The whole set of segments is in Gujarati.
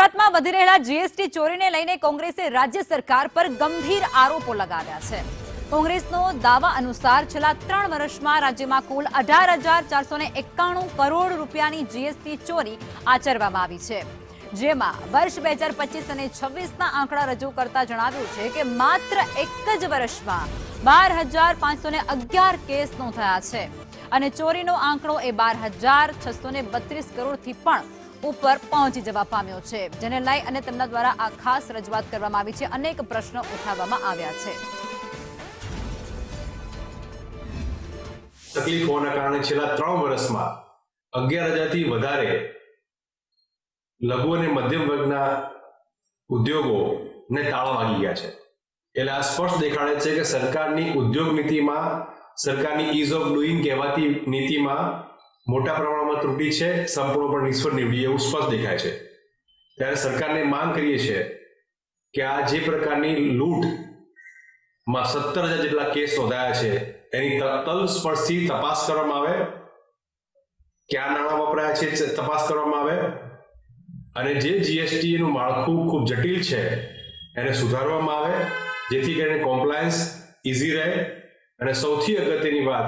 ગુજરાતમાં વધી રહેલા જીએસટી ચોરીને લઈને કોંગ્રેસે રાજ્ય સરકાર પર ગંભીર આરોપો લગાવ્યા છે। કોંગ્રેસનો દાવા અનુસાર છેલ્લા 3 વર્ષમાં રાજ્યમાં કુલ 18,491 કરોડ રૂપિયાની જીએસટી ચોરી આચરવામાં આવી છે, જેમાં વર્ષ 2025 અને 26ના આંકડા રજૂ કરતા જણાવ્યું છે કે માત્ર એક જ વર્ષમાં 12,511 કેસ નોંધાયા છે અને ચોરીનો આંકડો એ 12,632 કરોડથી પણ ઉપર પહોંચી જવા પામ્યો છે, જેને લઈ અને તેમના દ્વારા આ ખાસ રજૂઆત કરવામાં આવી છે। અનેક પ્રશ્નો ઉઠાવવામાં આવ્યા છે। તકલીફોના કારણે છેલ્લા 3 વર્ષમાં 11,000થી વધારે લઘુ અને મધ્યમ વર્ગના ઉદ્યોગોને તાળા વાગી ગયા છે। એટલે આ સ્પષ્ટ દેખાડે છે કે સરકારની ઉદ્યોગ નીતિમાં, સરકારની ઇઝ ઓફ ડુઈંગ કહેવાતી નીતિમાં મોટા પ્રમાણમાં ત્રુટિ છે, સંપૂર્ણપણે નિષ્ફળ નીવડી એવું સ્પષ્ટ દેખાય છે। ત્યારે સરકારને માંગ કરીએ છીએ કે આ જે પ્રકારની લૂંટમાં 17,000 જેટલા કેસ નોંધાયા છે એની તલસ્પર્શી તપાસ કરવામાં આવે, ક્યાં નાણાં વપરાયા છે તપાસ કરવામાં આવે અને જે જીએસટી નું માળખું ખૂબ જટિલ છે એને સુધારવામાં આવે, જેથી કરીને કોમ્પ્લાયન્સ ઇઝી રહે અને સૌથી અગત્યની વાત,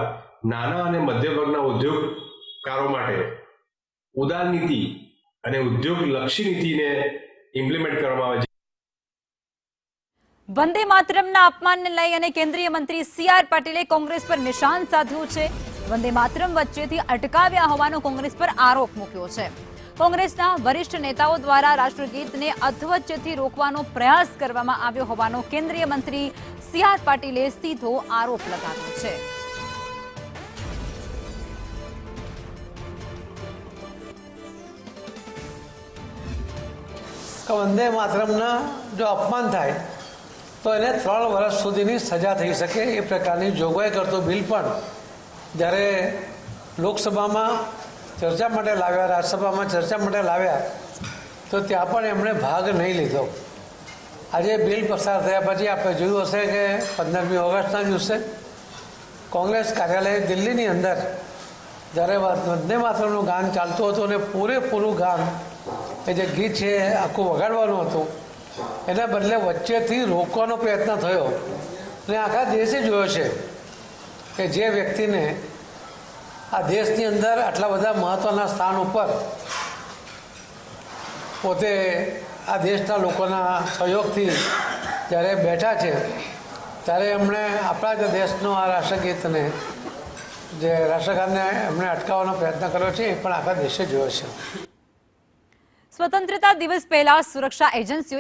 નાના અને મધ્યમ વર્ગના ઉદ્યોગકારો માટે ઉદાર નીતિ અને ઉદ્યોગ લક્ષી નીતિને ઇમ્પ્લિમેન્ટ કરવામાં આવે। વંદે માતરમના અપમાનને લઈ અને કેન્દ્રીય મંત્રી સી.આર. પાટીલે કોંગ્રેસ પર નિશાન સાધ્યું છે। વંદે માતરમ વચ્ચેથી અટકાવ્યા હોવાનો કોંગ્રેસ પર આરોપ મૂક્યો છે। કોંગ્રેસના વરિષ્ઠ નેતાઓ દ્વારા રાષ્ટ્રગીતને અધવચ્ચેથી રોકવાનો પ્રયાસ કરવામાં આવ્યો હોવાનો કેન્દ્રીય મંત્રી સી.આર. પાટીલે સીધો આરોપ લગાવ્યો છે। વંદે માતરમના જો અપમાન થાય તો એને 3 વર્ષ સુધીની સજા થઈ શકે એ પ્રકારની જોગવાઈ કરતો બિલ પણ જ્યારે લોકસભામાં ચર્ચા માટે લાવ્યા, રાજ્યસભામાં ચર્ચા માટે લાવ્યા તો ત્યાં પણ એમણે ભાગ નહીં લીધો। આજે બિલ પસાર થયા પછી આપણે જોયું હશે કે 15મી ઓગસ્ટના દિવસે કોંગ્રેસ કાર્યાલય દિલ્હીની અંદર જ્યારે વંદે માતરમનું ગાન ચાલતું હતું અને પૂરેપૂરું ગાન એ જે ગીત છે આખું વગાડવાનું હતું, એના બદલે વચ્ચેથી રોકવાનો પ્રયત્ન થયો અને આખા દેશે જોયો છે કે જે વ્યક્તિને આ દેશની અંદર આટલા બધા મહત્ત્વના સ્થાન ઉપર પોતે આ દેશના લોકોના સહયોગથી જ્યારે બેઠા છે ત્યારે એમણે આપણા જ દેશનો આ રાષ્ટ્રગીતને, જે રાષ્ટ્રગાનને એમણે અટકાવવાનો પ્રયત્ન કર્યો છે, એ પણ આખા દેશે જોયો છે। સ્વતંત્રતા દિવસ પહેલા સુરક્ષા એજન્સીઓ